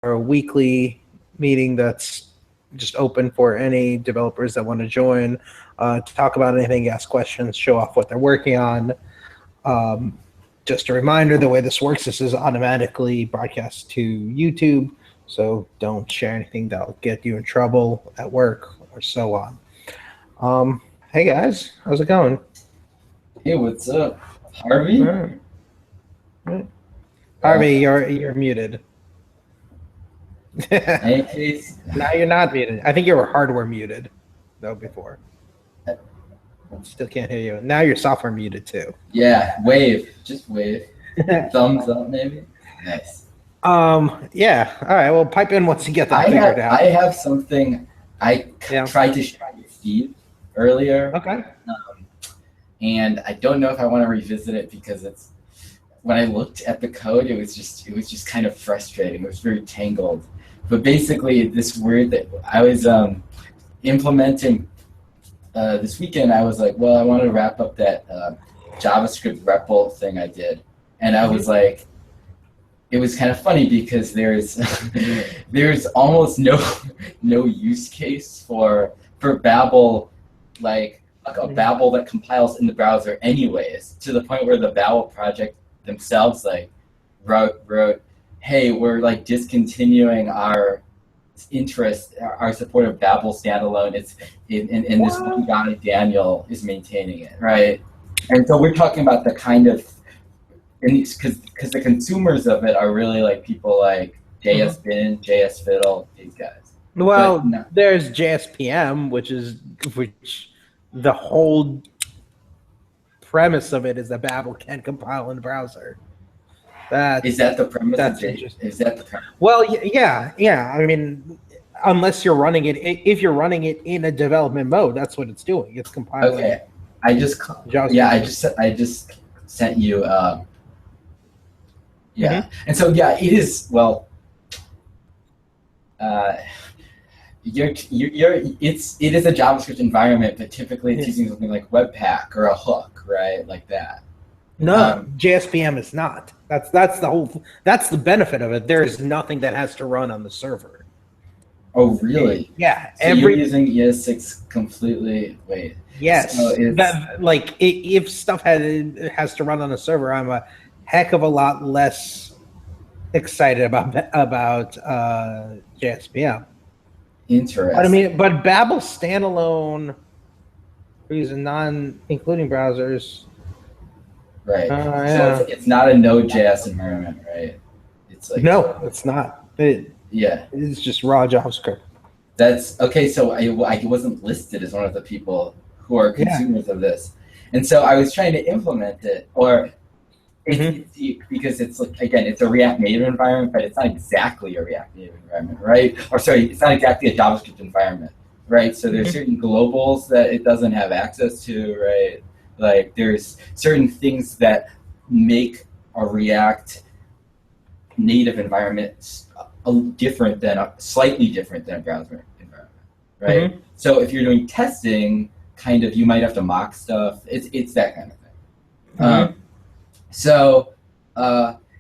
a weekly meeting that's just open for any developers that want to join, to talk about anything, ask questions, show off what they're working on. Just a reminder, the way this works, this is automatically broadcast to YouTube, so don't share anything that'll get you in trouble at work or so on. Hey guys, how's it going? Hey, what's up, Harvey? All right. Harvey, you're muted. Any case, Now you're not muted. I think you were hardware muted though before. Still can't hear you. Now you're software muted too. yeah, wave, just wave, thumbs up maybe. Nice. Yeah. All right. Well, pipe in once you get that figured out. I have something tried to share with Steve earlier, Okay. and I don't know if I want to revisit it because it's when I looked at the code, it was just kind of frustrating. It was very tangled. But basically, this word that I was implementing this weekend, I was like, well, I want to wrap up that JavaScript REPL thing I did, and I was like, it was kind of funny because there's almost no use case for Babel, like a Babel that compiles in the browser anyways, to the point where the Babel project themselves like wrote, hey, we're like discontinuing our interest, our support of Babel standalone. It's in this one guy, Daniel, is maintaining it, right? And so we're talking about the kind of, because the consumers of it are really like people like JSBin, JS Fiddle, these guys. Well, there's JSPM, which the whole premise of it is that Babel can compile in the browser. Is that the premise? That's interesting. Is that the premise? Well, yeah. I mean, unless you're running it, if you're running it in a development mode, that's what it's doing. It's compiling. Okay, I just sent you. Yeah, and so yeah, it is. Well, it is a JavaScript environment, but typically it's using something like Webpack or a hook, right, like that. No, JSPM is not. That's the benefit of it. There is nothing that has to run on the server. Oh, really? Yeah. So you're using ES6 completely. Wait. Yes. So if stuff has to run on a server, I'm a heck of a lot less excited about JSPM. Interesting. But Babel standalone, using including browsers. Right. So it's not a Node.js environment, right? It's like no, it's not. It's just raw JavaScript. That's okay. So I wasn't listed as one of the people who are consumers of this, and so I was trying to implement it, because it's like, again, it's a React Native environment, but it's not exactly a React Native environment, right? Or sorry, it's not exactly a JavaScript environment, right? So there's certain globals that it doesn't have access to, right? Like there's certain things that make a React Native environment slightly different than a browser environment, right? So if you're doing testing, kind of, you might have to mock stuff. It's that kind of thing.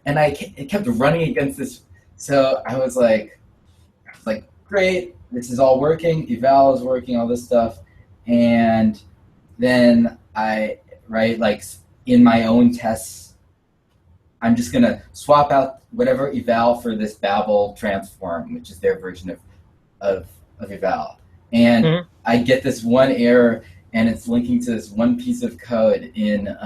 And it kept running against this. So I was like, great, this is all working. Eval is working, all this stuff, and then in my own tests, I'm just gonna swap out whatever eval for this Babel transform, which is their version of eval. And I get this one error, and it's linking to this one piece of code in,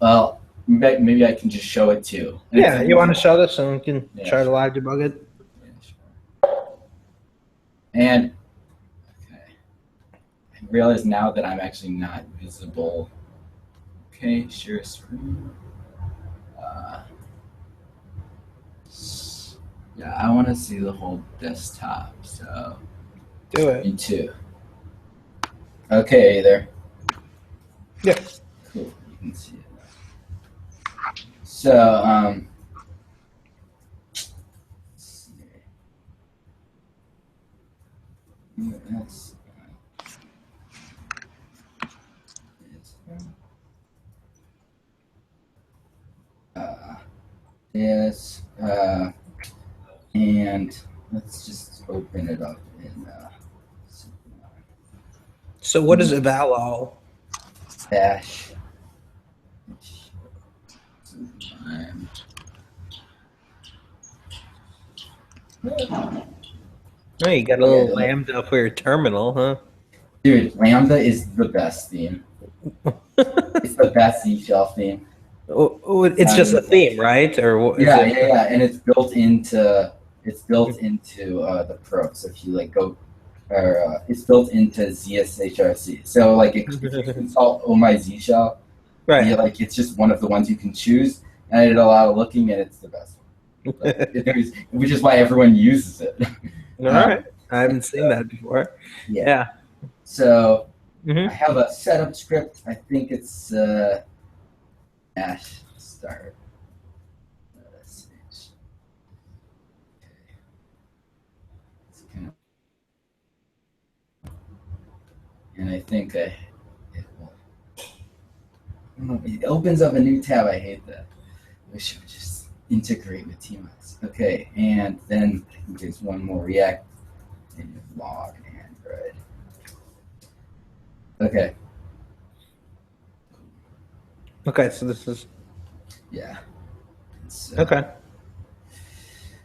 well, maybe I can just show it too. Yeah, you want to show this and we can try to live debug it? Yeah, sure. And I realize now that I'm actually not visible. Okay, share screen. Yeah, I want to see the whole desktop, so do it. Me too. Okay, are you there? Yeah. Cool, you can see it now. So, And let's just open it up in So what is eval Bash. Oh, you got a little Lambda for your terminal, huh? Dude, Lambda is the best theme. It's the best Z shell theme. It's just a theme, right? Or yeah, and it's built into the Pro. So if you like go, or it's built into ZSHRC. So like if you install Oh My Z Shell, right? Yeah, like it's just one of the ones you can choose, and I did a lot of looking, and it's the best one. Which is why everyone uses it. All right, I haven't seen that before. Yeah. So I have a setup script. I think it's Bash start. And I think it opens up a new tab. I hate that. Wish it would just integrate with TMS. Okay, and then I think there's one more React and log Android. Okay. Okay, so this is okay.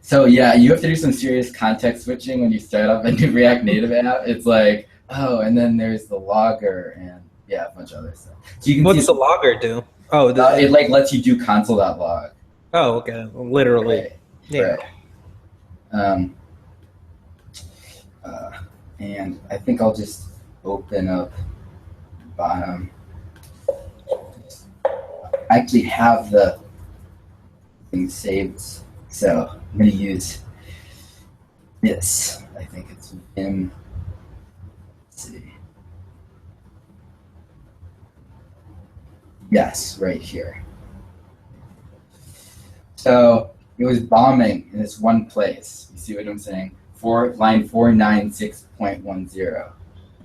So yeah, you have to do some serious context switching when you start up a new React Native app. It's like, oh, and then there's the logger and a bunch of other stuff. So you can what's the logger do? Oh, it like lets you do console.log. Oh, okay, literally. Right. Yeah. Right. And I think I'll just open up bottom. I actually have the thing saved, so I'm going to use this. I think it's Vim. Let's see. Yes, right here. So it was bombing in this one place. You see what I'm saying? Line 496.10.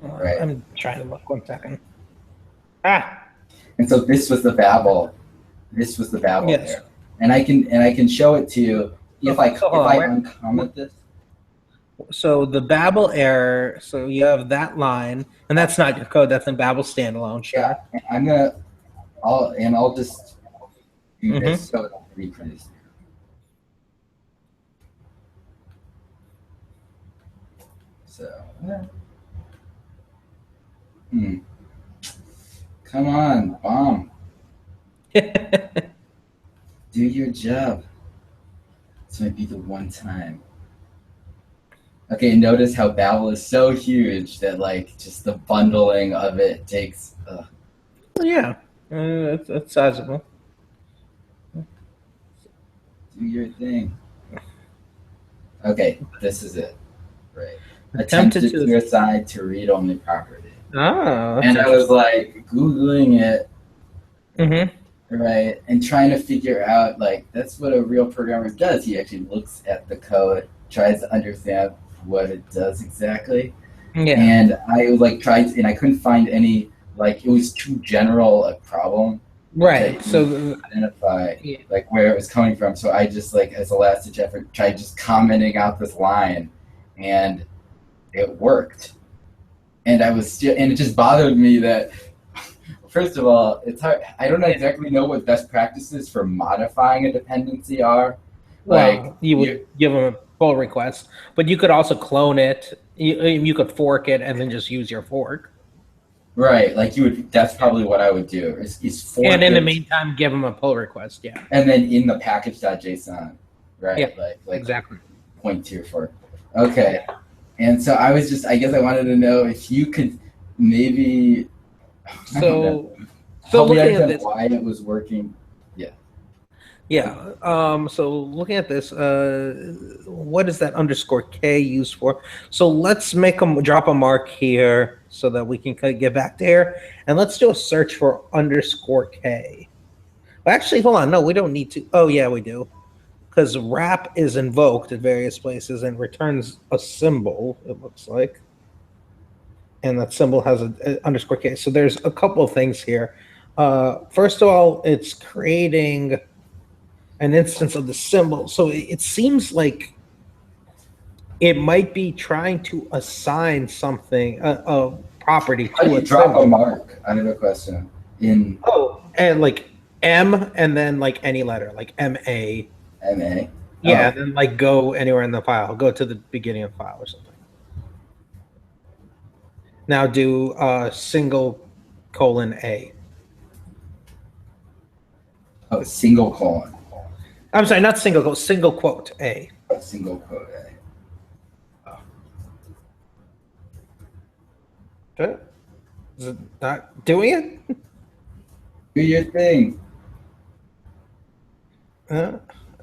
Right. I'm trying to look 1 second. Ah. And so this was the Babel. This was the Babel there. And I can show it to you if I uncomment this. So the Babel error. So you have that line, and that's not your code. That's in Babel standalone. Sure. Yeah. I'll just do this so it'll reproduce. So. Come on, bomb. Do your job. This might be the one time. Okay, notice how Babel is so huge that like just the bundling of it takes. Yeah, it's sizable. Do your thing. Okay, this is it. Right. Attempted to assign to read-only property. Oh. And I was like Googling it. Right, and trying to figure out, like, that's what a real programmer does. He actually looks at the code, tries to understand what it does exactly. Yeah. And I like tried, and I couldn't find any, like, it was too general a problem. Right. So identify like where it was coming from. So I just like as a last ditch effort tried just commenting out this line, and it worked. And I was still, and it just bothered me that. First of all, it's hard. I don't exactly know what best practices for modifying a dependency are. Well, you would give them a pull request, but you could also clone it. You could fork it and then just use your fork. Right, like you would. That's probably what I would do. Is fork and in the meantime, give them a pull request. Yeah. And then in the package.json, right? Yeah. Like exactly. Point to your fork. Okay. And so I was just. I guess I wanted to know if you could maybe. So looking at this, why it was working. Yeah. So looking at this, what is that _k used for? So let's drop a mark here so that we can get back there, and let's do a search for _k. Well, actually, hold on. No, we don't need to. Oh, yeah, we do, because wrap is invoked at various places and returns a symbol. It looks like. And that symbol has a _k. So there's a couple of things here. First of all, it's creating an instance of the symbol. So it seems like it might be trying to assign something, a property How do to you a drop a symbol. mark? I have a question. In Oh, and like M and then like any letter, like MA. MA? Yeah, Oh, and then like go anywhere in the file. Go to the beginning of the file or something. Now do single colon A. oh, single colon. I'm sorry, not single quote, single quote A. Oh, single quote A. Okay. Is it not doing it? Do your thing.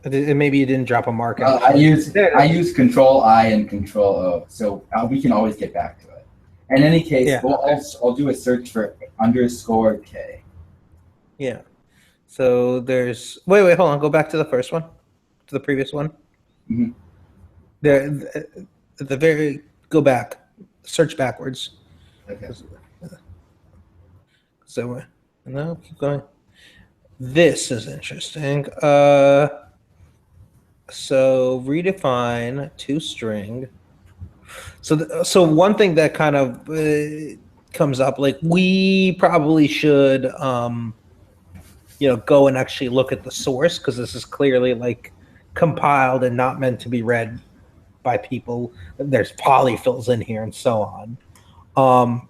Maybe you didn't drop a mark. I use Control I and Control O, so we can always get back to it. In any case, Yeah. I'll do a search for underscore K. Yeah. So there's wait, hold on. Go back to the first one, to the previous one. Mhm. There, the very go back, search backwards. Okay. So no, keep going. This is interesting. So redefine toString. So one thing that kind of comes up, like we probably should, go and actually look at the source because this is clearly like compiled and not meant to be read by people. There's polyfills in here and so on.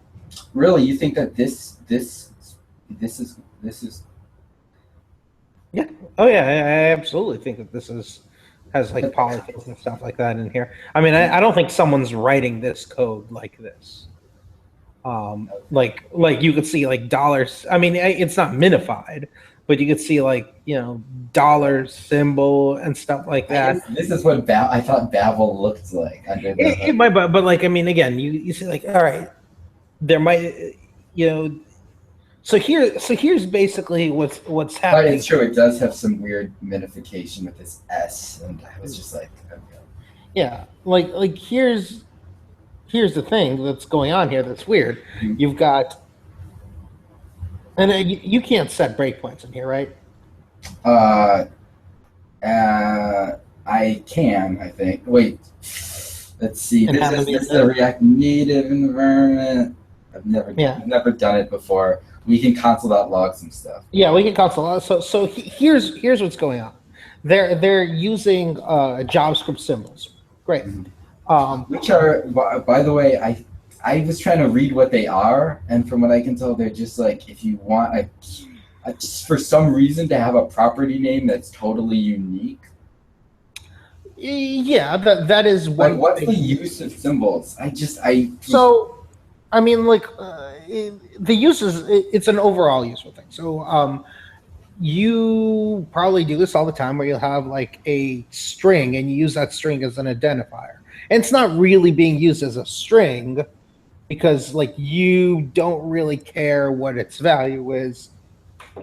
Really, you think that this is Yeah. Oh yeah, I absolutely think that this has like polyfills and stuff like that in here. I mean, I don't think someone's writing this code like this. Like you could see like dollars. I mean, it's not minified, but you could see like dollar symbol and stuff like that. this is what I thought Babel looked like under the It might, but like I mean, again, you see like all right, there might So here's basically what's But happening. it's true, it does have some weird minification with this S, and I was just like, okay. Yeah, like here's the thing that's going on here that's weird. Mhm. You've got, and you can't set breakpoints in here, right? I can, I think. Wait, let's see. And This is a React Native environment. I've never done it before. We can console out log some stuff. Yeah, we can console. So here's what's going on. They're using JavaScript symbols. Great. Which are, by the way, I was trying to read what they are, and from what I can tell, they're just like if you want just for some reason to have a property name that's totally unique. Yeah, that is what. Like, what's the use of symbols? So, I mean, like the use is it's an overall useful thing. So, you probably do this all the time, where you'll have like a string and you use that string as an identifier, and it's not really being used as a string because like you don't really care what its value is,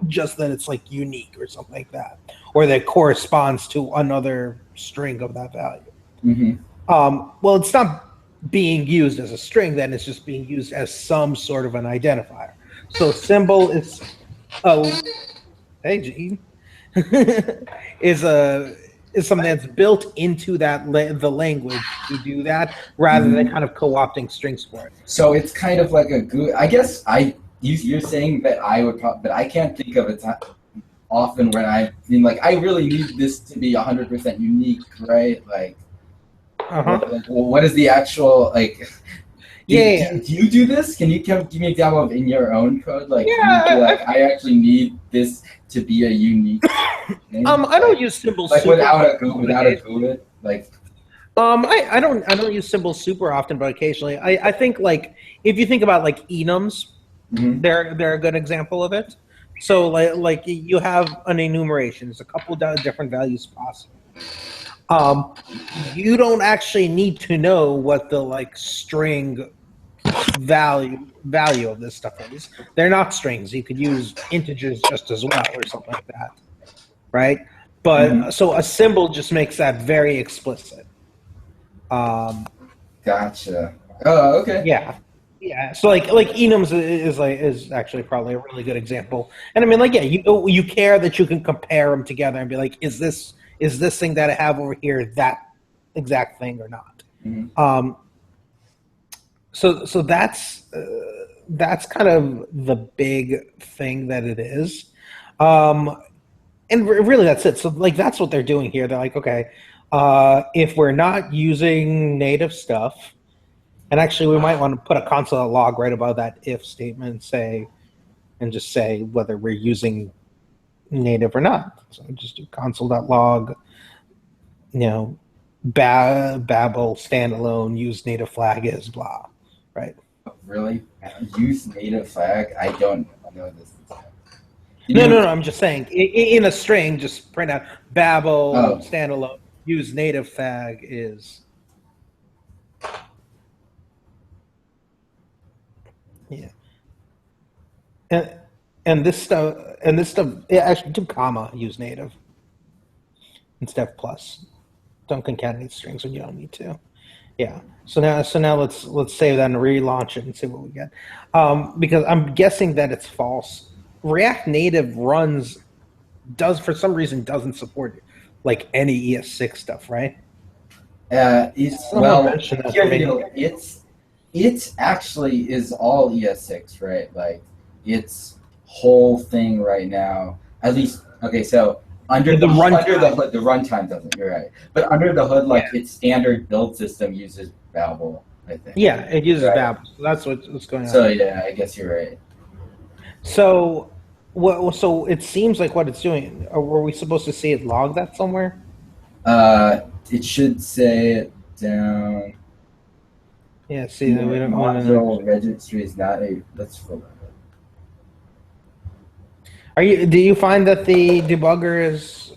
just that it's like unique or something like that, or that corresponds to another string of that value. Mm-hmm. Well, it's not being used as a string, then it's just being used as some sort of an identifier. So symbol is hey Gene is something that's built into the language to do that, rather than kind of co-opting strings for it. So it's kind of like a good. I guess you're saying that I would, but I can't think of it often when I mean like I really need this to be 100% unique, right? Like, what is the actual like? Do you do this? Can you give me an example of in your own code? Like, I actually need this to be a unique name. I don't use symbols like super without a often. GUID. Like, I don't use symbols super often, but occasionally. I think like if you think about like enums, they're a good example of it. So like you have an enumeration. There's a couple of different values possible. You don't actually need to know what the like string value of this stuff is. They're not strings. You could use integers just as well or something like that, right? But so a symbol just makes that very explicit. Gotcha. Oh, okay. Yeah. So like enums is actually probably a really good example. And I mean like you care that you can compare them together and be like, is this thing that I have over here that exact thing or not? Mhm. So that's kind of the big thing that it is. And really that's it. So like that's what they're doing here. They're like, okay, if we're not using native stuff, and actually we might want to put a console log right above that if statement, and just say whether we're using native or not. So just do console.log, Babel standalone use native flag is blah, right? Really? Use native flag? I don't know this. No. I'm just saying in a string, just print out Babel Oh. standalone use native flag is. Yeah. And, and this stuff, yeah, actually do comma use native instead of plus. Don't concatenate strings when you don't need to. Yeah. So now let's save that and relaunch it and see what we get. Because I'm guessing that it's false. React Native does for some reason doesn't support like any ES6 stuff, right? It's Someone well, mentioned that here to me. you go. It's actually is all ES6, right? Like its whole thing right now. At least okay, so under The the under the runtime. hood, the runtime doesn't. You're right, but under the hood, like its standard build system uses Babel, I think. Yeah, it uses Right. Babel. So that's what's going on. So yeah, I guess you're right. So, so it seems like what it's doing. Were we supposed to see it log that somewhere? It should say it down. Yeah. See, Yeah, we don't want to. module registry is not a. Let's hold on. Do you find that the debugger is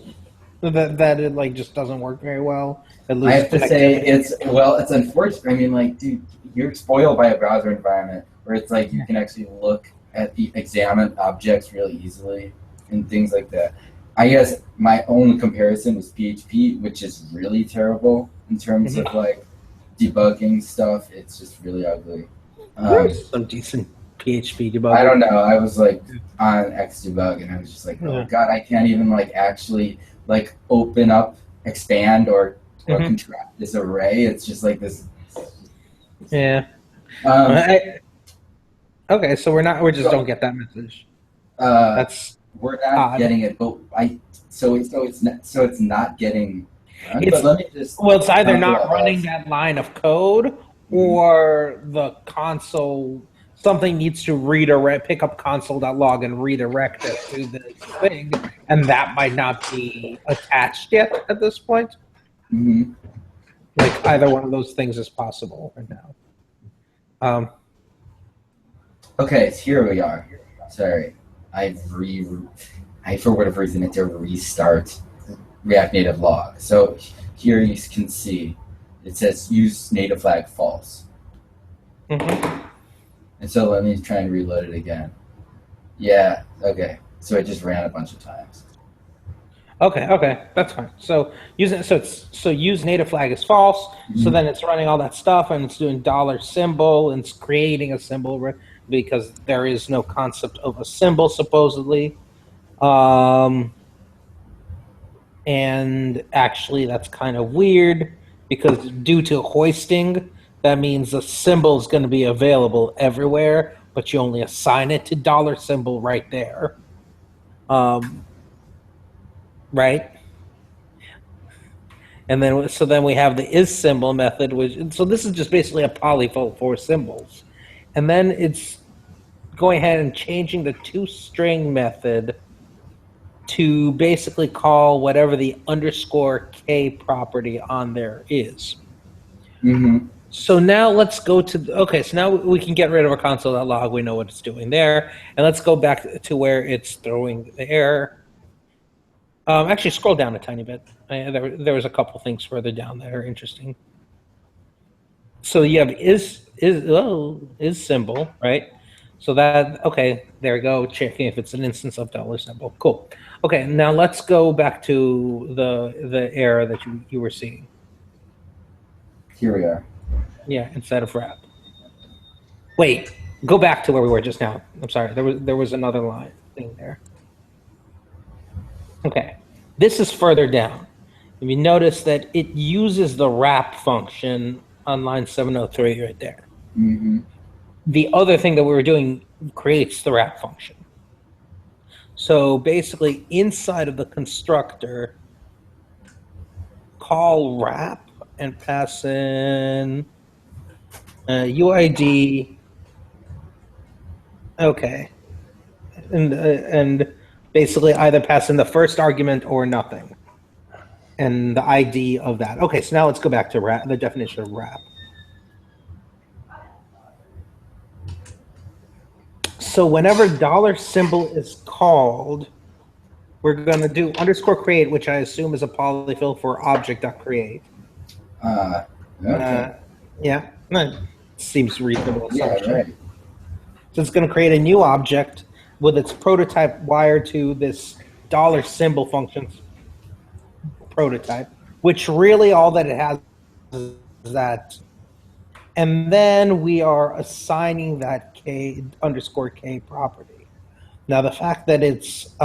that it like just doesn't work very well? It I loses have to say connectivity? it's unfortunate. I mean, like, dude, you're spoiled by a browser environment where it's like you can actually look at the examine objects really easily and things like that. I guess my own comparison was PHP, which is really terrible in terms of like debugging stuff. It's just really ugly. There's some decent PHP debugger. I don't know. I was like on Xdebug and I was just like, oh Yeah. god, I can't even like actually like open up, expand or Mhm. contract this array. It's just like this. Yeah. Um, Okay, so we just don't get that message. That's we're not odd. getting it, but so it's not getting. Run, It's- but let me just. Well, it's either not Console running else. that line of code or the console. Something needs to redirect, pick up console.log and redirect it to this thing, and that might not be attached yet at this point. Mhm. Like either one of those things is possible right now. Okay, so here we are. Sorry, I for whatever reason had to restart React Native log. So here you can see it says use native flag false. Mhm. And so let me try and reload it again. Yeah, okay. So it just ran a bunch of times. Okay, that's fine. So use native flag is false. So Mhm. then it's running all that stuff and it's doing $symbol and it's creating a symbol because there is no concept of a symbol supposedly. And actually that's kind of weird because due to hoisting, that means the symbol is going to be available everywhere, but you only assign it to $symbol right there. Right? And then we have the is symbol method, so this is just basically a polyfill for symbols. And then it's going ahead and changing the toString method to basically call whatever the _k property on there is. Mm-hmm. So now let's go to so now we can get rid of our console.log. We know what it's doing there, and let's go back to where it's throwing the error. Actually, scroll down a tiny bit. There was a couple things further down that are interesting. So you have is symbol, right? So that there we go. Checking if it's an instance of $symbol. Cool. Okay, now let's go back to the error that you were seeing. Here we are. Yeah, instead of wrap. Wait, go back to where we were just now. I'm sorry. There was another line thing there. Okay, this is further down. If you notice that it uses the wrap function on line 703 right there. Mm-hmm. The other thing that we were doing creates the wrap function. So basically, inside of the constructor, call wrap and pass in UID. Okay, and basically either pass in the first argument or nothing, and the ID of that. Okay, so now let's go back to wrap, the definition of wrap. So whenever $symbol is called, we're going to do _create, which I assume is a polyfill for object.create. Okay. Yeah, that seems reasonable. Yeah, right. So it's going to create a new object with its prototype wired to this $symbol function's prototype, which really all that it has is that. And then we are assigning that K_K property. Now, the fact that it's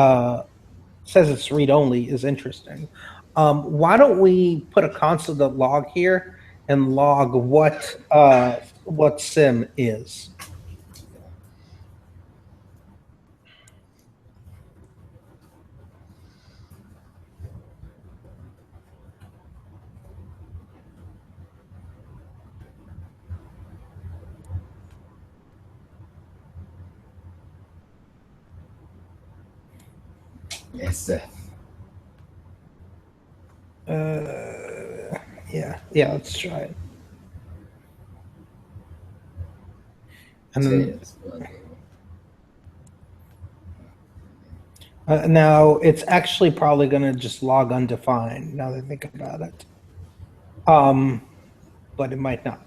says it's read-only is interesting. Why don't we put a console.log here and log what sim is? Yes. Yeah, let's try it. And then now it's actually probably going to just log undefined. Now that I think about it, but it might not.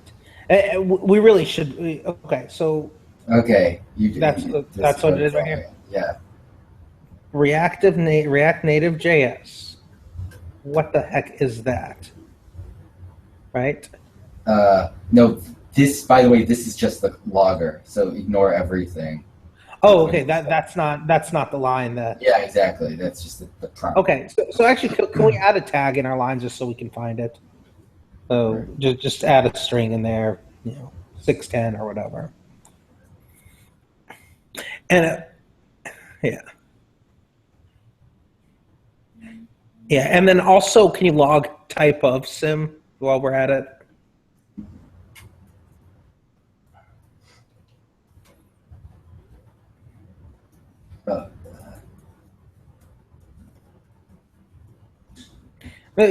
We really should. Okay, so okay, that's what it is right here. Yeah. React Native JS. What the heck is that? Right? No, this, by the way, this is just the logger, so ignore everything. Oh, okay. That's not the line that. Yeah, exactly. That's just the prompt. Okay, so actually, can we add a tag in our line just so we can find it? So just add a string in there, 610 or whatever. And yeah. Yeah, and then also, can you log type of sim while we're at it?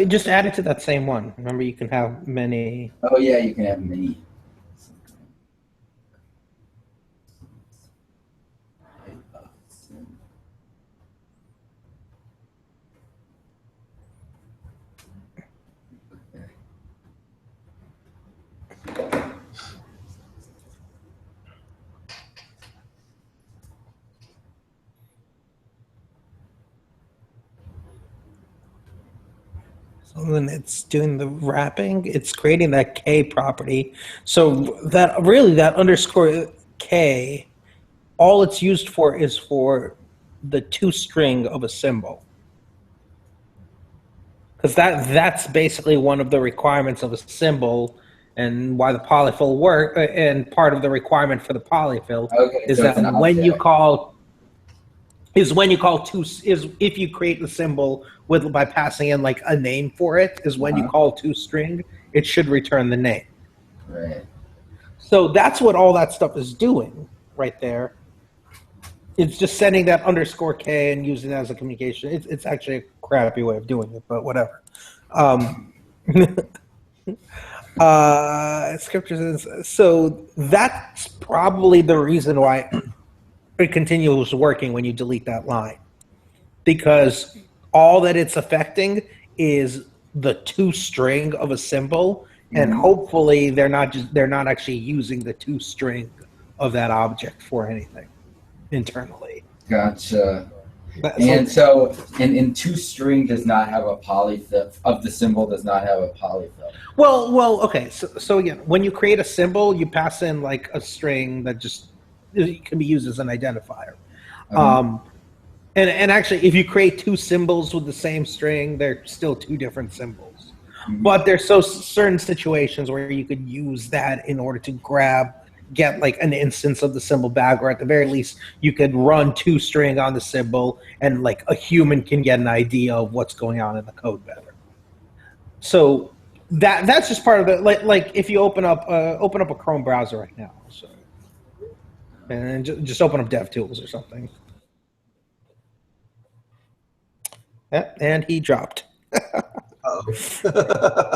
Just add it to that same one. Remember, you can have many. Oh yeah, you can have many. So then it's doing the wrapping. It's creating that K property. So that _K, all it's used for is for the toString of a symbol. Because that's basically one of the requirements of a symbol, and why the polyfill work. And part of the requirement for the polyfill is that when you call if you create the symbol by passing in like a name for it, is when you call toString, it should return the name. Right. So that's what all that stuff is doing right there. It's just sending that _K and using that as a communication. It's actually a crappy way of doing it, but whatever. Scriptures. So that's probably the reason why it continues working when you delete that line, because all that it's affecting is the toString of a symbol, and hopefully they're not actually using the toString of that object for anything internally. Gotcha. And so, and toString does not have a polyfill of the symbol. Does not have a polyfill. Well. Okay. So again, when you create a symbol, you pass in like a string that just can be used as an identifier. And actually, if you create two symbols with the same string, they're still two different symbols. But there's certain situations where you could use that in order to get like an instance of the symbol back, or at the very least, you could run toString on the symbol, and like a human can get an idea of what's going on in the code better. So that's just part of the like if you open up a Chrome browser right now, so and just open up DevTools or something. Yeah, and he dropped.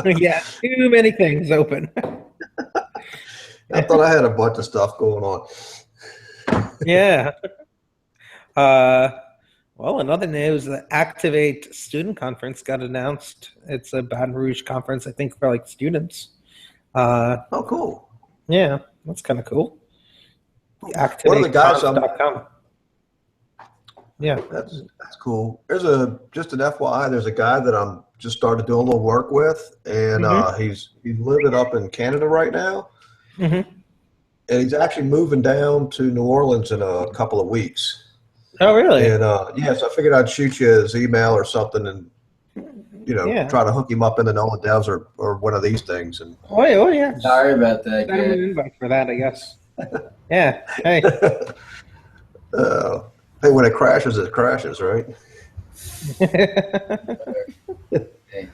Yeah, too many things open. I thought I had a bunch of stuff going on. Yeah. Well, another news, the Activate student conference got announced. It's a Baton Rouge conference, I think, for like students. Oh, cool. Yeah, that's kind of cool. One of the guys ActivateConf.com. Yeah, that's cool. There's just an FYI. There's a guy that I'm just started doing a little work with, and he's living up in Canada right now, and he's actually moving down to New Orleans in a couple of weeks. Oh, really? And so I figured I'd shoot you his email or something, and try to hook him up into NOLA Devs or one of these things. And oh yeah. Sorry about that. Got an invite for that, I guess. Yeah. Hey. Hey, when it crashes, right? Okay.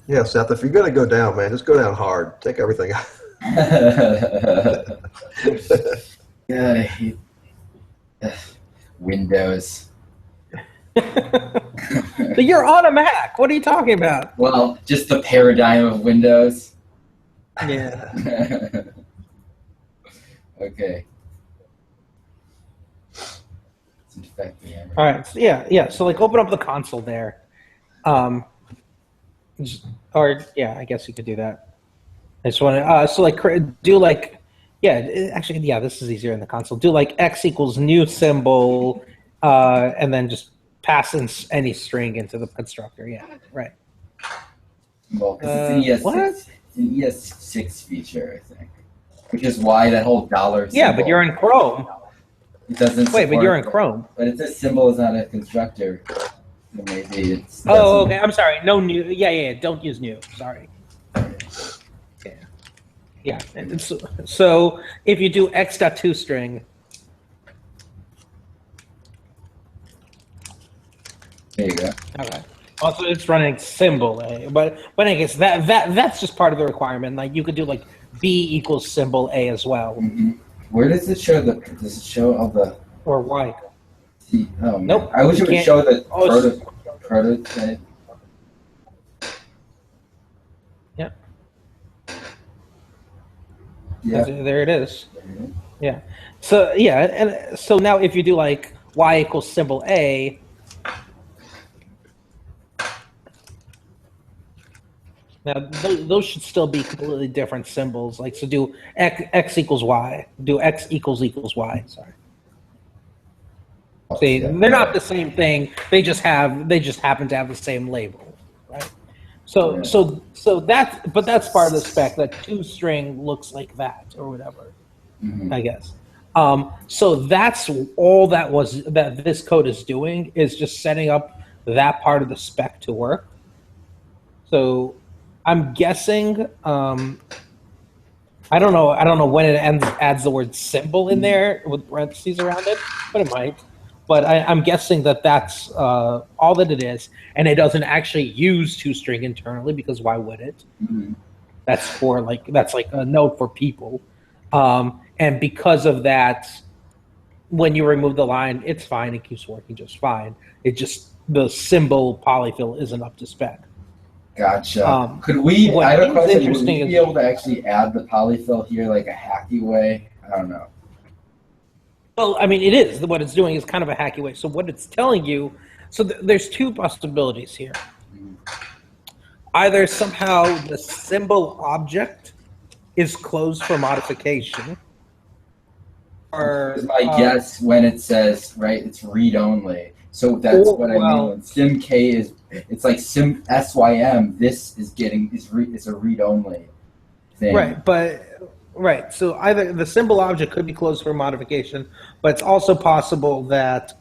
Yeah, Seth, if you're going to go down, man, just go down hard. Take everything out. God, I hate Windows. But you're on a Mac. What are you talking about? Well, just the paradigm of Windows. Yeah. Okay. It's infecting everything. All right. So yeah. So like, open up the console there. I guess you could do that. I just want to do like, this is easier in the console. Do like x equals new symbol, and then just pass in any string into the constructor. Yeah, right. Well, because it's an ES6 feature, I think, which is why that whole dollar. Yeah, but you're in Chrome. It doesn't. Wait, but you're in Chrome. But if this symbol is not a constructor, then maybe it's. Oh, okay. I'm sorry. No new. Yeah. Don't use new. Sorry. Yeah. And so if you do x.toString. There you go. Okay. Also, it's running symbol A, but I guess that's just part of the requirement. Like you could do like B equals symbol A as well. Mm-hmm. Where does it show does it show all the or Y? Oh, nope. I wish it would show the prototype. Yep. Yeah. There it is. Yeah. So and so now if you do like Y equals symbol A. Now, those should still be completely different symbols. Like, so do x equals y. Do x equals Y. Sorry. See, they're not the same thing. They just happen to have the same label, right? So that's part of the spec. That toString looks like that or whatever. I guess. So that's all that this code is doing is just setting up that part of the spec to work. So I'm guessing. I don't know when it adds the word symbol in there with parentheses around it, but it might. But I'm guessing that's all that it is, and it doesn't actually use toString internally because why would it? That's like a note for people, and because of that, when you remove the line, it's fine. It keeps working just fine. It just the symbol polyfill isn't up to spec. Gotcha. Could we? I have a question. Would we be able to actually add the polyfill here, like a hacky way? I don't know. Well, I mean, it is. What it's doing is kind of a hacky way. So what it's telling you, so there's two possibilities here. Either somehow the symbol object is closed for modification, or I guess when it says it's read only. So that's what I mean. When SymK it's like SYM. This is a read only thing. Right, but Right. So either the symbol object could be closed for modification, but it's also possible that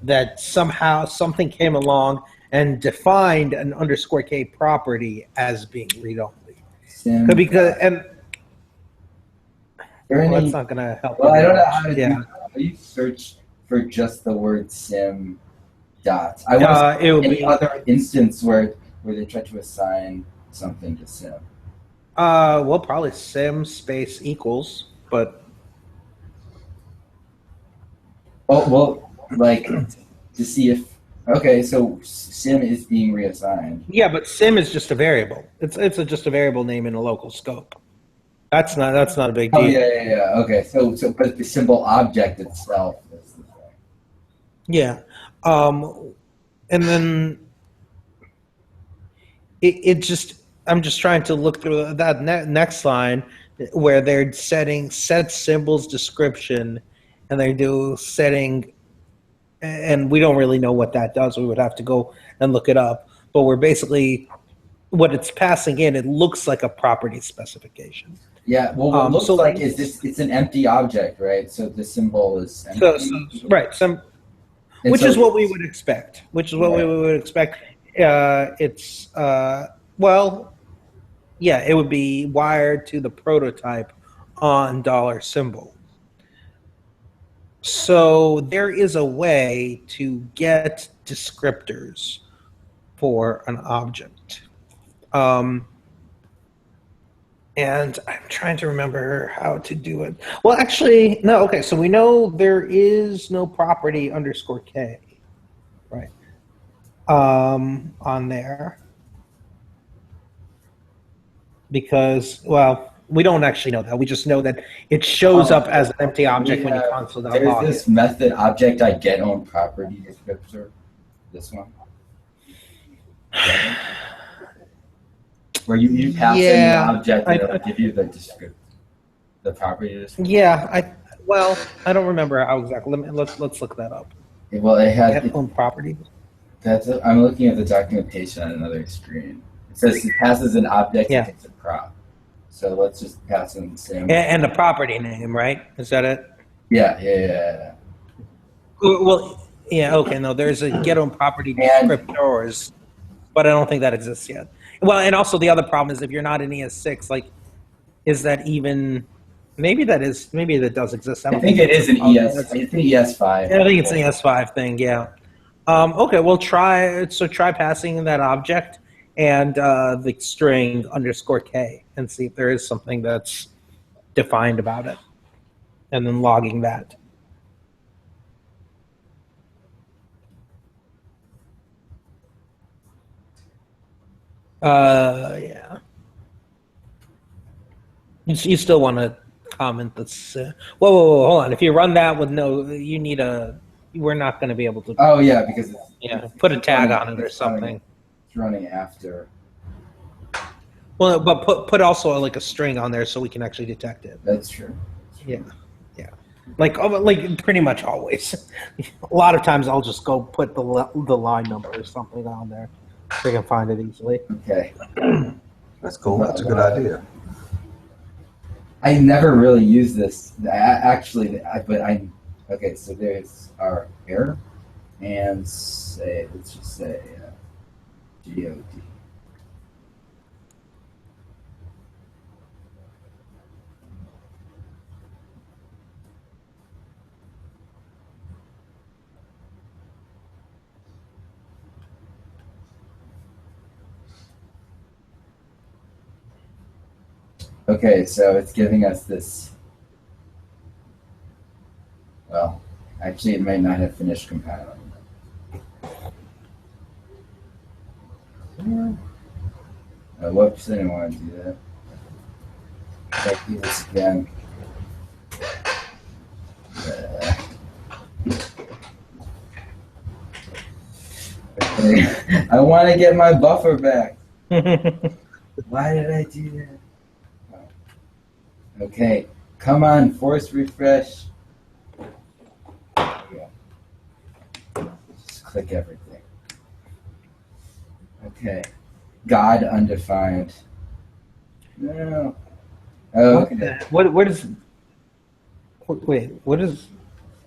that somehow something came along and defined an underscore K property as being read only. Sim. Because Or well, that's any, not going to help. well, you I don't very know much. how to Yeah. do. How do you search for just the word sim dots? I want to It would any be other instance where they try to assign something to sim. well, probably sim space equals, but Oh well, like to see if okay, so sim is being reassigned. yeah, but sim is just a variable. It's just a variable name in a local scope. That's not a big Oh deal. yeah. Okay, so but the symbol object itself is the thing. Yeah. And then it just I'm just trying to look through that next line where they're setting set symbols description and they do setting and we don't really know what that does. We would have to go and look it up. But we're basically what it's passing in, it looks like a property specification. Yeah, well, what it looks So like is this, it's an empty object, right? So the symbol is empty. right, And which so is what we would expect. Which is what we Right. would expect. It's well, yeah, it would be wired to the prototype on dollar symbol. So there is a way to get descriptors for an object. And I'm trying to remember how to do it. Well, actually, no. Okay, so we know there is no property underscore K, right? On there because, well, we don't actually know that. We just know that it shows up as an empty object when you console.log there's this method object I get on property descriptor. This one. Where you pass in the object and it'll give you the descriptor, the property descriptor. Yeah, I don't remember how exactly. Let's look that up. Well, it has Get on property. I'm looking at the documentation on another screen. It says it passes an object and it's a prop. So let's just pass in the same. And the property name, right? Is that it? Yeah. Well, yeah. Okay. No, there's a get on property descriptors, but I don't think that exists yet. Well, and also the other problem is if you're not in ES6, like, is that even? Maybe that does exist. I think it is an ES. I think ES5. Yeah, I think it's an ES5 thing. Yeah. Okay. Well, try passing that object and the string underscore K and see if there is something that's defined about it, and then logging that. Yeah. You still want to comment this? Whoa, hold on. If you run that with you need we're not going to be able to. Oh yeah, because put a tag on it or something. It's running after. Well, but put also like a string on there so we can actually detect it. That's true. Yeah. Like pretty much always. A lot of times I'll just go put the line number or something on there so you can find it easily. Okay. That's cool. That's a good idea. I never really use this okay. So there's our error, and let's just say GOD. Okay, so it's giving us this. Well, actually, it might not have finished compiling. Whoops, I didn't want to do that. Let's do this again. Okay. I want to get my buffer back. Why did I do that? Okay, come on, force refresh. There we go. Just click everything. Okay, God undefined. No. Oh, What, okay. what is? Wait, what is?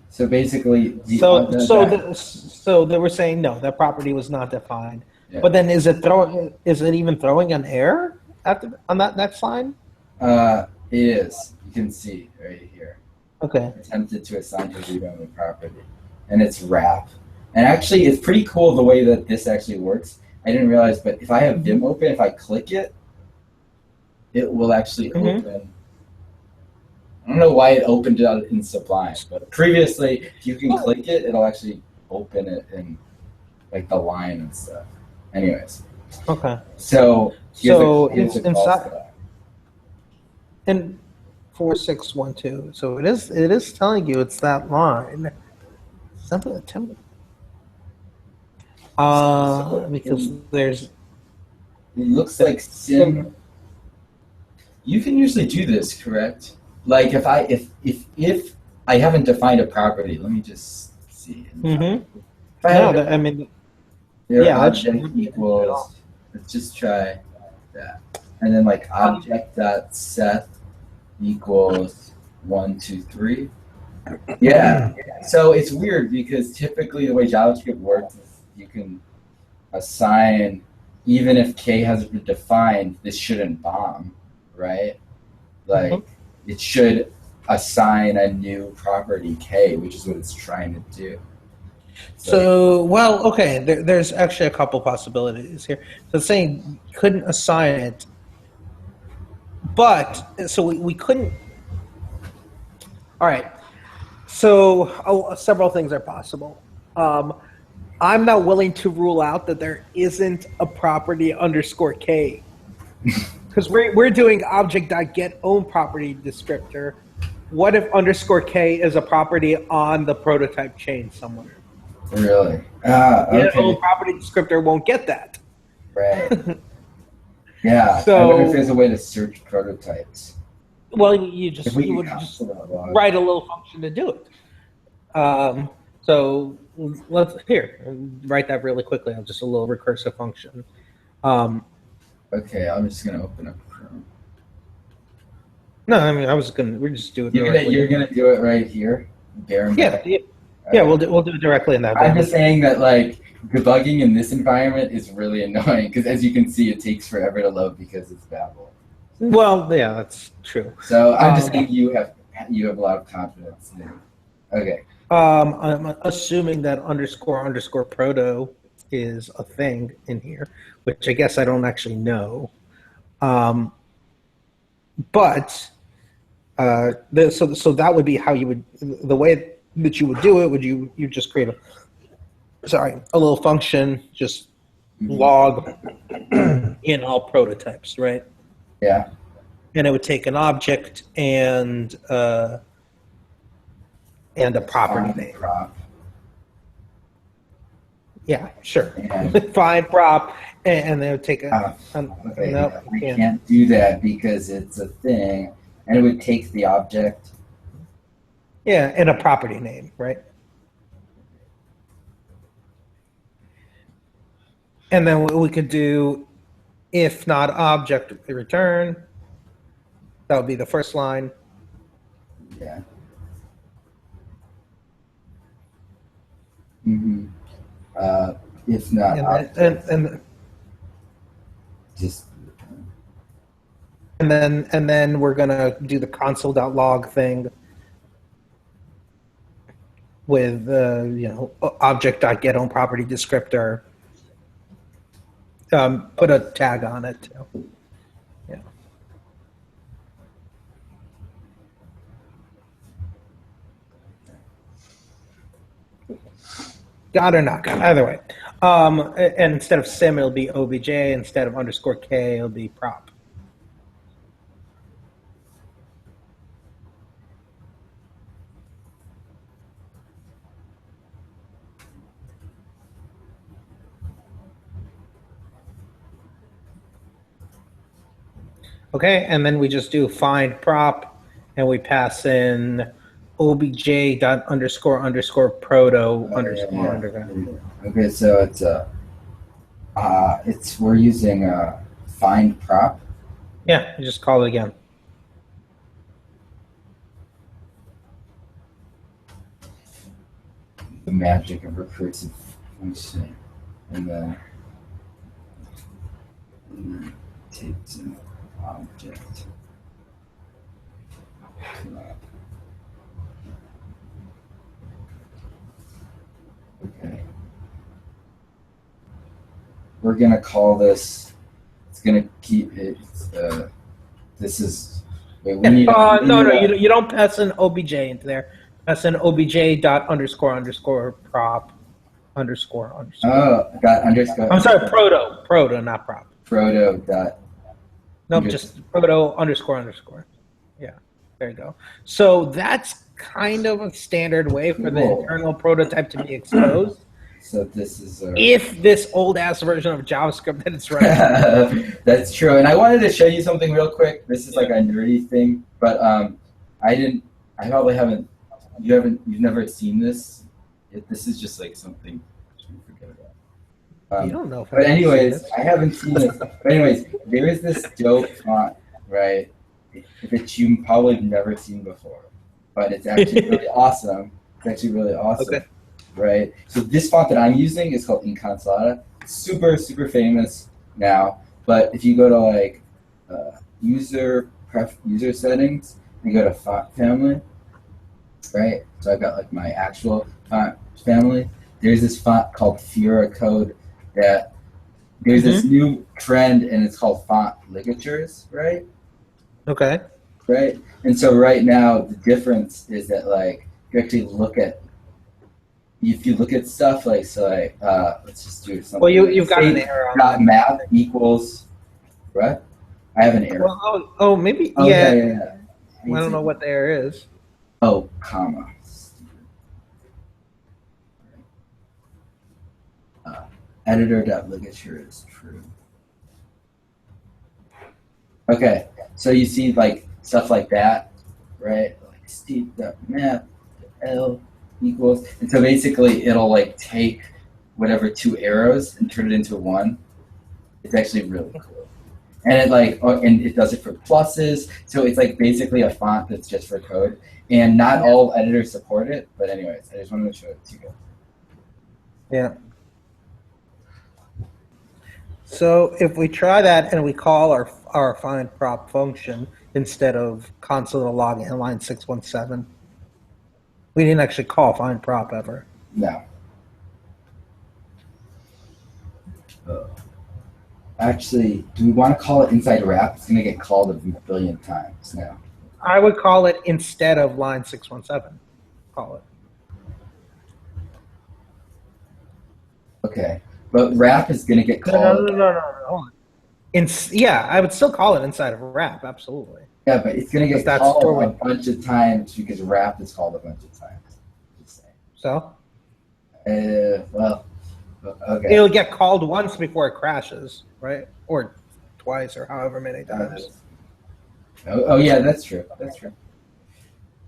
So basically, So they were saying no, that property was not defined. Yeah. But then is it even throwing an error on that next line? It is. You can see right here. Okay. Attempted to assign to read-only property, and it's wrap. And actually, it's pretty cool the way that this actually works. I didn't realize, but if I have Vim open, if I click it, it will actually open. I don't know why it opened it in Sublime, but previously, if you can click it, it'll actually open it in like the line and stuff. Anyways, Okay. so here's the call inside stack. in 4612. So it is telling you it's that line. Something because there's It looks like sim. You can usually do this, correct? Like if I haven't defined a property, let me just see. Mm-hmm. If I have I mean, their yeah, that's object equals. Let's just try that, and then like object dot set equals 1, 2, 3. Yeah. So it's weird because typically the way JavaScript works is you can assign, even if K hasn't been defined, this shouldn't bomb, right? Like it should assign a new property K, which is what it's trying to do. So well, okay. There's actually a couple possibilities here. So it's saying you couldn't assign it, but so we couldn't. All right. So several things are possible. I'm not willing to rule out that there isn't a property underscore K because we're doing object.get own property descriptor. What if underscore K is a property on the prototype chain somewhere? Really? Get Okay. own property descriptor won't get that. Right. Yeah. So- I wonder if there's a way to search prototypes. Well, you would just write a little function to do it. So let's write that really quickly. Just a little recursive function. Okay, I'm just gonna open up Chrome. No, I mean we're just do it directly. You're gonna do it right here. Bare Yeah, metal. yeah, we'll do it directly in that. I'm just saying that like debugging in this environment is really annoying because as you can see, it takes forever to load because it's Babel. Well, yeah, that's true. So I'm just saying you have a lot of confidence in it. Okay. I'm assuming that underscore proto is a thing in here, which I guess I don't actually know. But so that would be how you would, the way that you would do it. Would you just create a little function, just log in all prototypes, right? Yeah. And it would take an object and a property name. Prop. Yeah, sure. And, Find prop, and they would take a. okay, no, we can't do that because it's a thing, and it would take the object. Yeah, and a property name, right? And then we could do if not object return. That would be the first line. Yeah. Mm-hmm. If not object, And just then we're gonna do the console.log thing with object.get own property descriptor. Put a tag on it too. Yeah. Got or not got, either way. And instead of sim, it'll be obj. Instead of underscore k, it'll be prop. Okay, and then we just do find prop, and we pass in obj dot underscore proto underscore underground. Okay, so we're using find prop. Yeah, you just call it again. the magic of recursive function, and then takes an object. Okay. We're gonna call this. It's gonna keep it. This is. Wait, we need. No, you don't pass an obj into there. Pass an obj dot underscore underscore prop underscore underscore. Oh, got underscore. I'm sorry, proto, not prop. Proto dot. Nope, just proto underscore underscore. Yeah, there you go. So that's kind of a standard way for the internal prototype to be exposed. So this is if this old ass version of JavaScript that it's running. That's true. And I wanted to show you something real quick. This is like a nerdy thing, but I probably haven't. You've never seen this. This is just like something you forget about. You don't know. But anyways, I haven't seen this. But anyways, there is this dope font, right? That you probably have never seen before, but it's actually really awesome. It's actually really awesome. Okay. Right. So this font that I'm using is called Inconsolata. Super, super famous now. But if you go to like user settings and go to font family, right? So I've got like my actual font family. There's this font called Fiora Code that there's this new trend, and it's called font ligatures, right? Okay. Right. And so right now the difference is that like you actually look at. If you look at stuff like let's just do something. Well, you've got an error on that. Map equals, right? I have an error. Well, maybe. Oh, yeah. I don't know what the error is. Oh, comma. Editor.ligature is true. Okay, so you see like stuff like that, right? Like Steve.map L equals, and so basically it'll like take whatever two arrows and turn it into one. It's actually really cool, and it like and it does it for pluses. So it's like basically a font that's just for code, and not all editors support it. But anyways, I just wanted to show it to you guys. Yeah. So if we try that and we call our find prop function instead of console log in line 617. We didn't actually call find prop ever. No. Actually, do we want to call it inside wrap? It's going to get called a billion times now. I would call it instead of line 617. Call it. Okay. But wrap is going to get called. No. Yeah, I would still call it inside of wrap, absolutely. Yeah, but it's going to get called a bunch of times because wrap is called a bunch of times. Just saying. So? Well, okay. It'll get called once before it crashes, right? Or twice, or however many times. Oh yeah, that's true. That's true.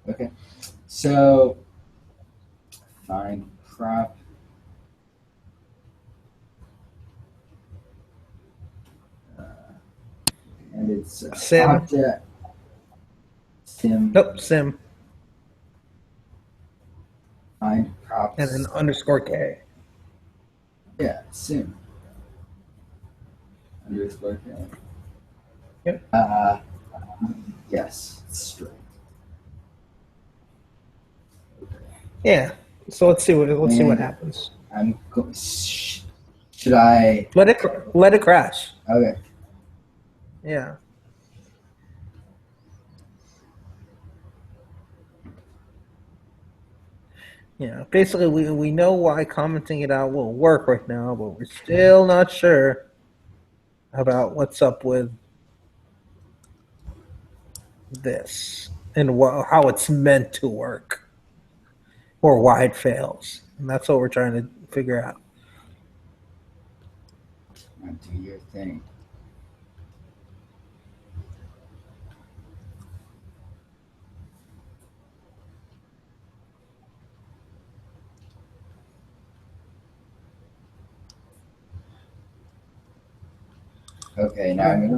Okay. So, find prop. And it's sim. Object. Sim. Nope, sim. Find props. And then underscore K. Yeah, sim. Underscore K. Yep. Yes, straight. Yeah. So let's see what happens. Should I let it crash? Okay. Yeah. Yeah. Basically, we know why commenting it out will work right now, but we're still not sure about what's up with this and how it's meant to work or why it fails. And that's what we're trying to figure out. Now do your thing. Okay, now I'm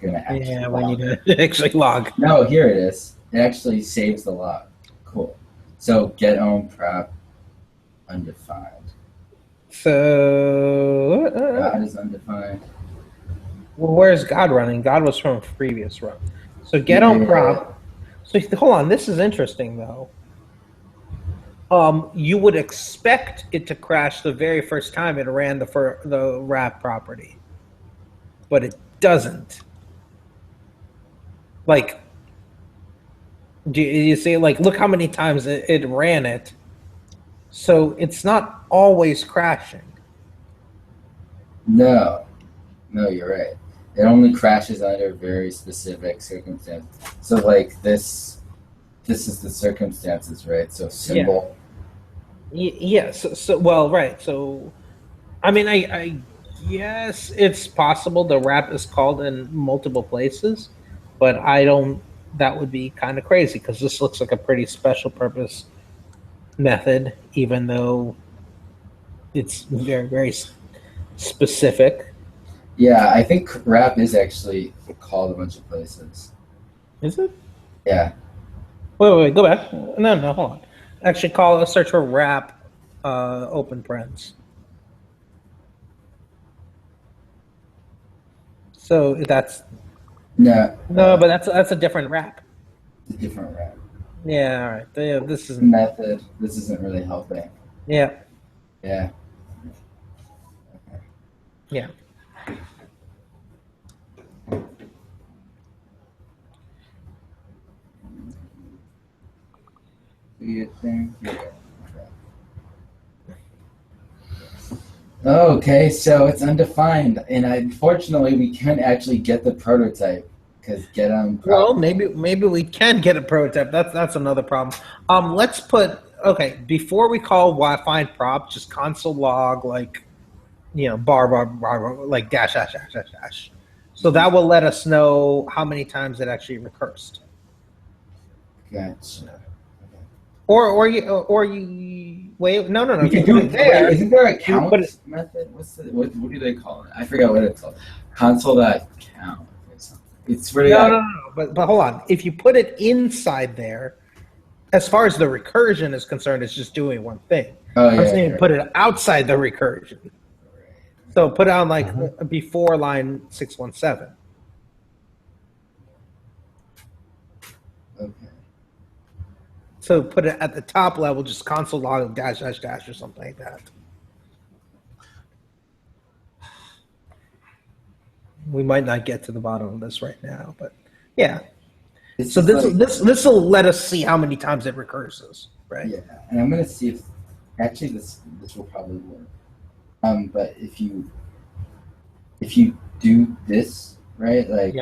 gonna actually yeah, we need to actually log. No, here it is. It actually saves the log. Cool. So get own prop undefined. So God is undefined. well, where's God running? God was from a previous run. So get on Yeah. prop. So hold on, this is interesting though. You would expect it to crash the very first time it ran the wrap property, but it doesn't. Like, do you see? Like, look how many times it ran it. So it's not always crashing. No, you're right. It only crashes under very specific circumstances. So like this is the circumstances, right? So symbol. Yes. So well, right. So, I mean, I guess it's possible the wrap is called in multiple places, but I don't. That would be kind of crazy because this looks like a pretty special purpose method, even though it's very specific. Yeah, I think wrap is actually called a bunch of places. Is it? Yeah. Wait, go back. No, hold on. Actually, call a search for wrap open parens. So that's No, but that's a different wrap. it's a different wrap. Yeah, all right. This is Method. This isn't really helping. yeah. Yeah. Yeah. Okay, so it's undefined, and unfortunately, we can't actually get the prototype because get on. Well, maybe we can get a prototype. That's another problem. Let's put before we call find prop, just console log like bar like dash dash dash dash dash. So that will let us know how many times it actually recursed. Gotcha. Or you wait no. You can do it there. Isn't there a count But method? What do they call it? I forgot what it's called. Console.count or something. It's really no. But hold on. If you put it inside there, as far as the recursion is concerned, it's just doing one thing. Oh, I'm yeah, saying right. put it outside the recursion. So put it on like before line 617. Okay. So put it at the top level, just console log dash dash dash or something like that. We might not get to the bottom of this right now, but yeah. So this will let us see how many times it recurses, right? Yeah, and I'm gonna see if actually this will probably work. But if you do this right, like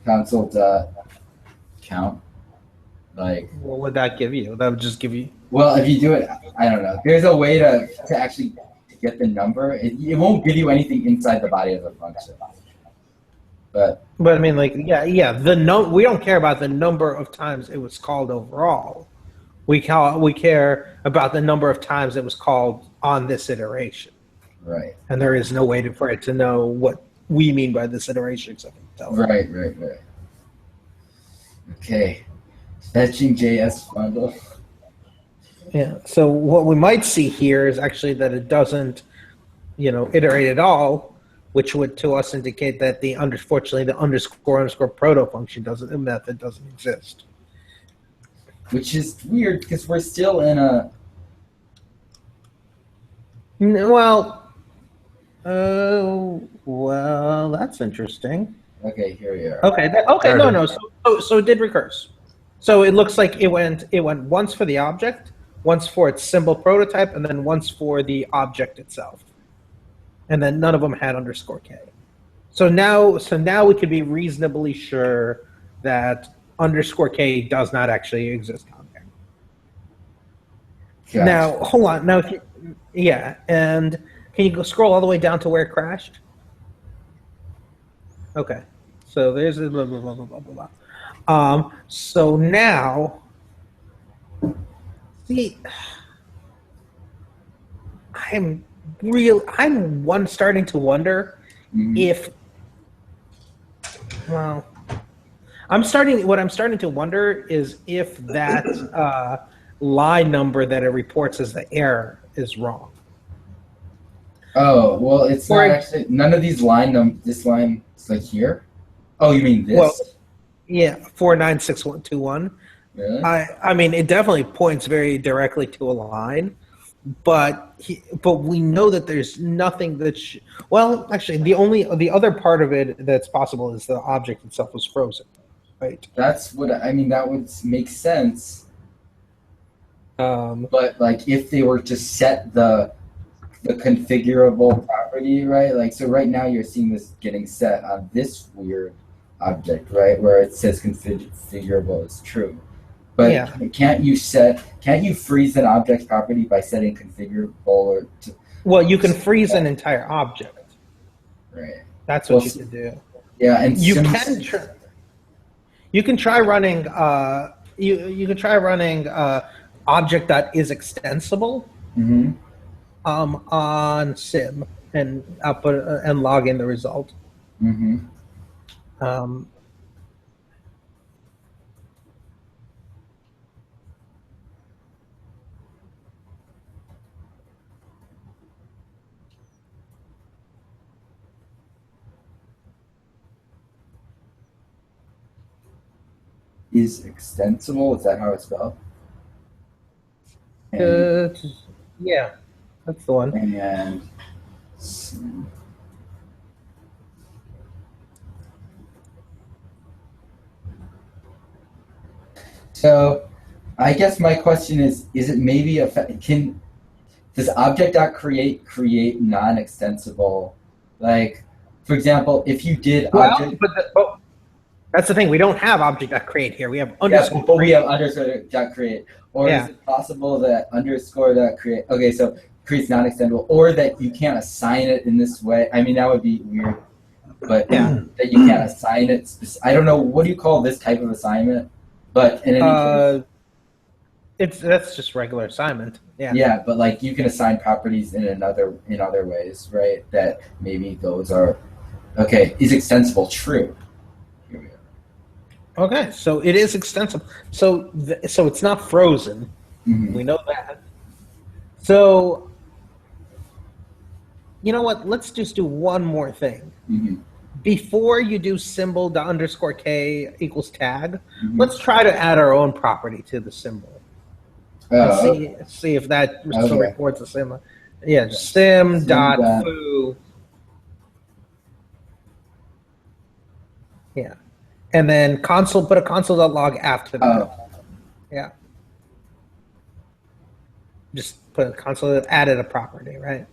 console.count, like what would that give you? That would just give you. Well, if you do it, I don't know. There's a way to actually get the number. It won't give you anything inside the body of the function. But I mean, like, yeah. We don't care about the number of times it was called overall. We care about the number of times it was called on this iteration. Right. And there is no way for it to know what we mean by this iteration except Right. Okay. Fetching JS bundle. Yeah. So what we might see here is actually that it doesn't, iterate at all, which would to us indicate that unfortunately the underscore proto function method doesn't exist. Which is weird because we're still in a. Well, that's interesting. Okay, here we are. Okay. No. So it did recurse. So it looks like it went once for the object, once for its symbol prototype, and then once for the object itself. And then none of them had underscore K. So now we can be reasonably sure that underscore K does not actually exist on there. Gotcha. Now, hold on. Now, and can you go scroll all the way down to where it crashed? Okay. So there's a blah, blah, blah, blah, blah, blah. So now, see, I'm starting to wonder if, what I'm starting to wonder is if that, line number that it reports as the error is wrong. Oh, well, it's not actually, none of these this line is like here. Oh, you mean this? Well, yeah, 496121. Really? I mean, it definitely points very directly to a line, but we know that there's nothing that. Well, actually, the other part of it that's possible is the object itself was frozen, right? That's what I mean. That would make sense. Um, But like, if they were to set the configurable property, right? Like, so right now you're seeing this getting set on this weird object, right, where it says configurable is true. But Yeah. can't you freeze an object property by setting configurable or to, well, you can freeze an entire object. right? That's what Well, you can do. Yeah, and You can try running. You can try running object that is extensible hmm on sim and output and log in the result. hmm Um, Is extensible? Is that how it's spelled? And, yeah, that's the one. and so, I guess my question is it maybe does object.create non-extensible? Like, for example, if you did object. But that's the thing. We don't have object.create here. We have Yeah, underscore. but we have underscore.create. Or Yeah. is it possible that underscore.create, okay, so creates non-extendable, or that you can't assign it in this way? I mean, that would be weird, but Yeah. that you can't assign it. I don't know, what do you call this type of assignment? But in any case, That's just regular assignment. Yeah. yeah, but like you can assign properties in other ways, right? That maybe those are, okay, is extensible true? Here we go. Okay, so it is extensible. So it's not frozen. Mhm. We know that. So you know what? Let's just do one more thing. Mhm. Before you do symbol the underscore k equals tag, Mhm. let's try to add our own property to the symbol. Oh, See if that still Okay. records a sim. Yeah, sim Sim dot dot- foo. Yeah, and then console. Put a console.log after that. oh, Yeah, just put a console. Added a property, right?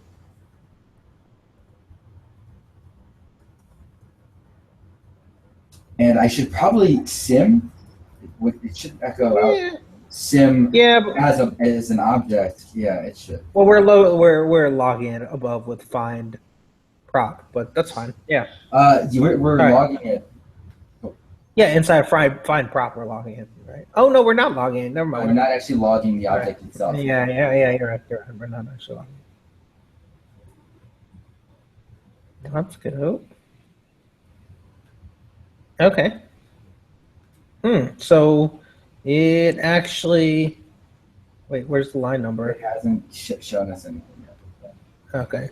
and I should probably sim. It should echo out Yeah, sim yeah. But, as an object. Yeah, it should. well, we're logging it above with find proc, but that's fine. Yeah, We're Right. logging it. yeah. Inside find prop, we're logging it, right? Oh no, we're not logging it. Never We're mind. not actually logging the object itself. Yeah. You're right. We're not actually logging it. Let's go. Okay. So it actually. Wait, where's the line number? It hasn't shown us anything yet. Okay.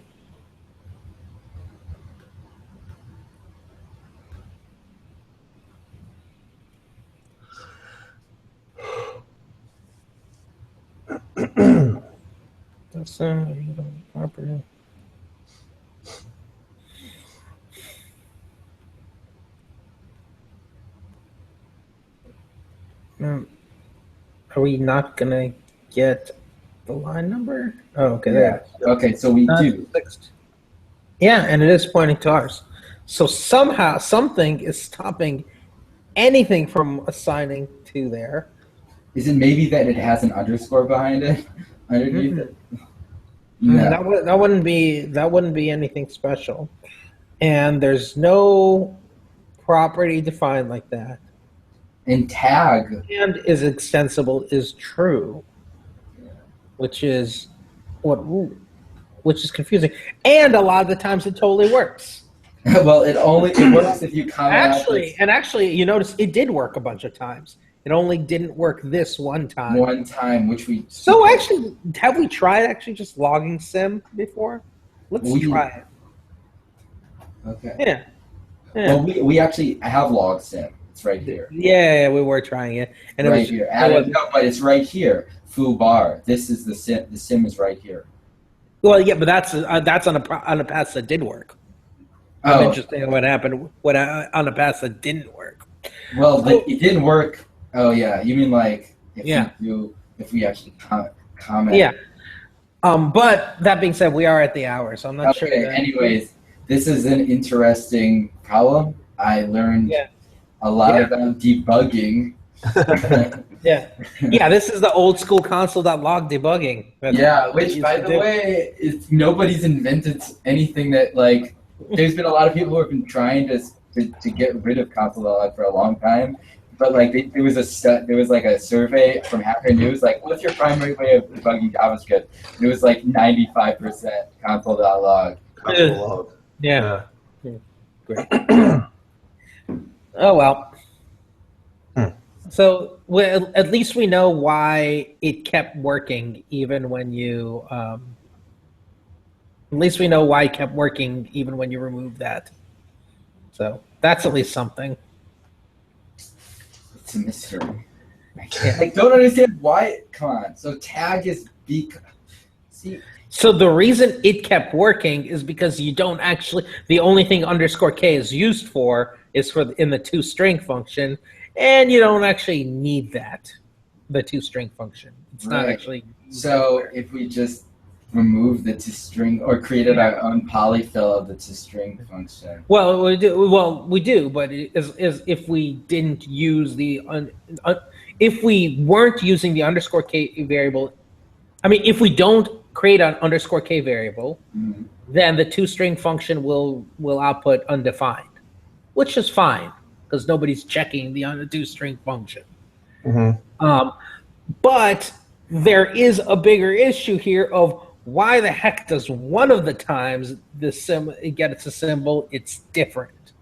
That's property. Are we not gonna get the line number? Oh, okay, there. Okay, so we do. Fixed. Yeah, and it is pointing to ours. So somehow something is stopping anything from assigning to there. Is it maybe that it has an underscore behind it? Underneath it? No. That wouldn't be anything special. And there's no property defined like that. And tag. And is extensible is true, which is confusing. And a lot of the times it totally works. Well, it works if you comment. Actually, you notice it did work a bunch of times. It only didn't work this one time. One time, which we. So actually, have we tried actually just logging sim before? Let's try it. Okay. Yeah. Well, we actually have log sim. It's right here. Yeah, we were trying it, and right it was here. No, but it's right here. Foo bar. This is the sim. The sim is right here. Well, yeah, but that's on a pass that did work. I'm interested in what happened on a pass that didn't work. Well, it didn't work. Oh yeah, you mean like if we actually comment? Yeah. But that being said, we are at the hour, so I'm not sure. Anyways, this is an interesting problem. I learned a lot about debugging. Yeah. This is the old school console.log debugging. Which by the way, nobody's invented anything that like. There's been a lot of people who have been trying to get rid of console.log for a long time, but like there was a survey from Hacker News like, what's your primary way of debugging JavaScript? And it was like 95% console.log. Console.log. Yeah. Great. Oh well. So at least we know why it kept working even when you. At least we know why it kept working even when you removed that. So that's at least something. It's a mystery. I don't understand why. Come on. So tag is see. So the reason it kept working is because you don't actually. The only thing _k is used for is in the toString function, and you don't actually need that. The toString function. It's not actually. So if we just remove the toString or created our own polyfill of the toString function. Well, we do, but is if we didn't use if we weren't using the _k variable, I mean, if we don't create an _k variable, then the toString function will output undefined, which is fine because nobody's checking the toString function. But there is a bigger issue here of why the heck does one of the times it gets a symbol, it's different.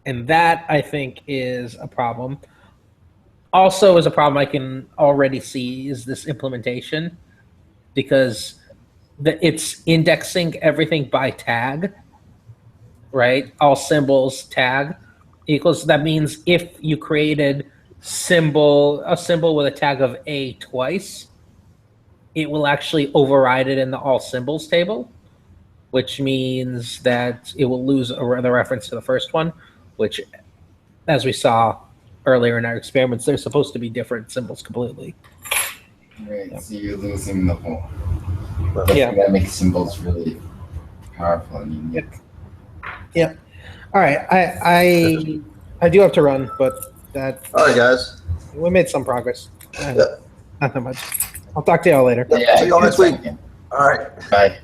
And that, I think, is a problem. Also is a problem I can already see is this implementation, because it's indexing everything by tag, right? All symbols tag equals, that means if you created a symbol with a tag of A twice, it will actually override it in the all symbols table, which means that it will lose the reference to the first one, which, as we saw earlier in our experiments, they're supposed to be different symbols completely. Right, so you're losing the whole. That makes symbols really powerful and unique. Yeah. All right, I do have to run, but that. All right, guys. We made some progress. Not that much. I'll talk to y'all later. See y'all next week. All right. Bye.